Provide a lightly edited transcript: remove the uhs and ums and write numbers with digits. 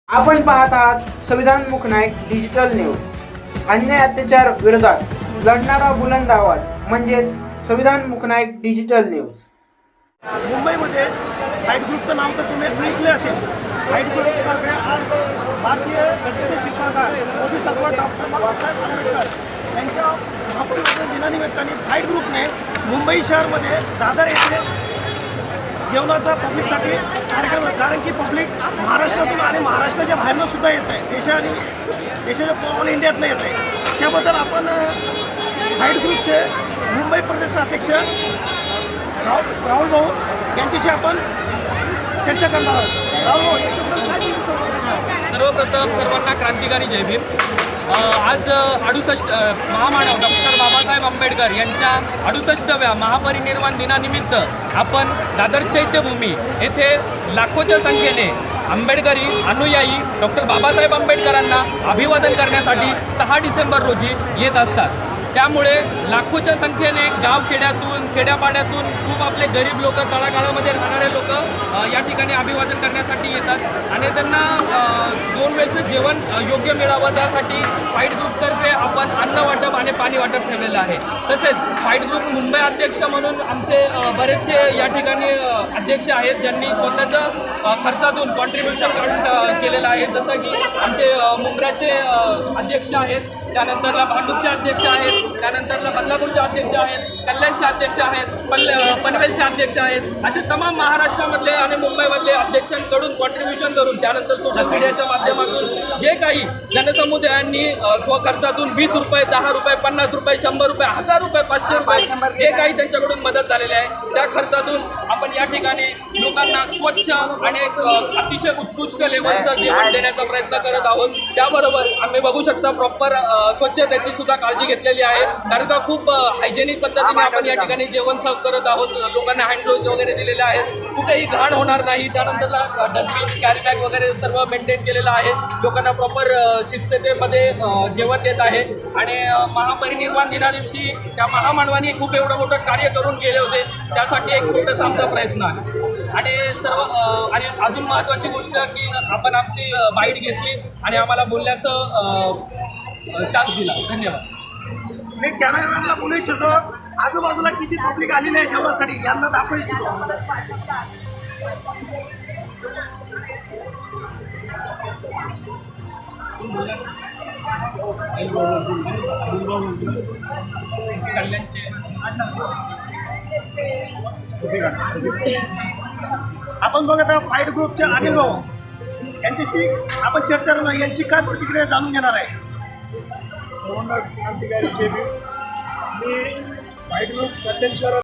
आपण पाहत आहात संविधानमुख नाईक डिजिटल न्यूज। अन्याय अत्याचार विरोधात लढणारा बुलंद आवाज म्हणजेच संविधानमुख नाईक डिजिटल न्यूज। मुंबईमध्ये हाईट ग्रुपचं नाव तर तुम्ही ऐकलं असेल। हाईट ग्रुपतर्फे आज भारतीय घटनेचे शिल्पकार मोदी सरकार डॉक्टर बाबासाहेब आंबेडकर यांच्या अभिवादन दिनानिमित्ताने हाईट ग्रुपने मुंबई शहरमध्ये दादर येथे जेवणाचा पब्लिकसाठी कार्यक्रम, कारण की पब्लिक महाराष्ट्रातून आणि महाराष्ट्राच्या बाहेरनं सुद्धा येत आहे, देशाच्या ऑल इंडियातनं येत आहे। त्याबद्दल आपण हाईट ग्रुपचे मुंबई प्रदेश अध्यक्ष राहुल भाऊ यांच्याशी आपण चर्चा करणार आहोत। राहुल भाऊ, सर्वप्रथम सर्वांना क्रांतिकारी जय भीम। आज 68 महामानव डॉक्टर बाबासाहेब आंबेडकर यांच्या 68व्या महापरिनिर्वाण दिनानिमित्त आपण दादर चैत्यभूमी येथे लाखोच्या संख्येने आंबेडकरी अनुयायी डॉक्टर बाबासाहेब आंबेडकरांना अभिवादन करण्यासाठी 6 डिसेंबर रोजी येत असतात। त्यामुळे लाखोच्या संख्येने गावखेड्यातून खेड्यापाड्यातून खूप आपले गरीब लोक, तळागाळामध्ये राहणारे लोक या ठिकाणी अभिवादन करण्यासाठी येतात आणि त्यांना 2 वेळचं जेवण योग्य मिळावं त्यासाठी फाईट ग्रुपतर्फे आपण अन्न वाटप आणि पाणी वाटप ठेवलेलं आहे। तसेच फाईट ग्रुप मुंबई अध्यक्ष म्हणून आमचे बरेचसे या ठिकाणी अध्यक्ष आहेत ज्यांनी स्वतःच्या खर्चातून कॉन्ट्रीब्युशन काढून केलेलं आहे। जसं की आमचे मुंब्र्याचे अध्यक्ष आहेत, त्यानंतरला भांडूपचे अध्यक्ष आहेत, त्यानंतरला बदलापूरचे अध्यक्ष आहेत, कल्याणचे अध्यक्ष आहेत, पनवेलचे अध्यक्ष आहेत, असे तमाम महाराष्ट्रामधले आणि मुंबईमधले अध्यक्षांकडून कॉन्ट्रीब्युशन करून त्यानंतर सोशल मीडियाच्या माध्यमातून जे काही जनसमुदायांनी स्वखर्चातून 20 रुपये, 10 रुपये, 50 रुपये, 100 रुपये, 1000 रुपये, 500 रुपये जे काही त्यांच्याकडून मदत झालेली आहे त्या खर्चातून आपण या ठिकाणी लोकांना स्वच्छ आणि एक अतिशय उत्कृष्ट लेवलचं जेवण देण्याचा प्रयत्न करत आहोत। त्याबरोबर आम्ही बघू शकता प्रॉपर स्वच्छतेची सुद्धा काळजी घेतलेली आहे, कारण का खूप हायजेनिक पद्धतीने आपण या ठिकाणी जेवण सर्व करत आहोत। लोकांना हँड ग्लोव्ज वगैरे दिलेले आहेत, कुठेही घाण होणार नाही। त्यानंतर डस्टबिन, कॅरी बॅग वगैरे सर्व मेंटेन केलेलं आहे। लोकांना प्रॉपर शिस्ततेमध्ये जेवण देत आहे आणि महापरिनिर्वाण दिनादिवशी त्या महामानवांनी खूप एवढं मोठं कार्य करून गेले होते, त्यासाठी एक छोटासा आमचा प्रयत्न आहे। आणि आणि अजून महत्त्वाची गोष्ट की आपण आमची बाईट घेतली आणि आम्हाला बोलण्याचं चान्स दिला। धन्यवाद। मी कॅमेरामॅनला बोलू इच्छितो, आजूबाजूला किती पब्लिक आलेली आहे जेवणासाठी यांना दाखवू इच्छितो। आपण बघत आहोत फाईट ग्रुपचे अनिल भाऊ यांच्याशी आपण चर्चा करणार, यांची काय प्रतिक्रिया जाणून घेणार आहे। सर्वांना क्रांतिकारी जय भीम। मी फाईट ग्रुप अध्यक्ष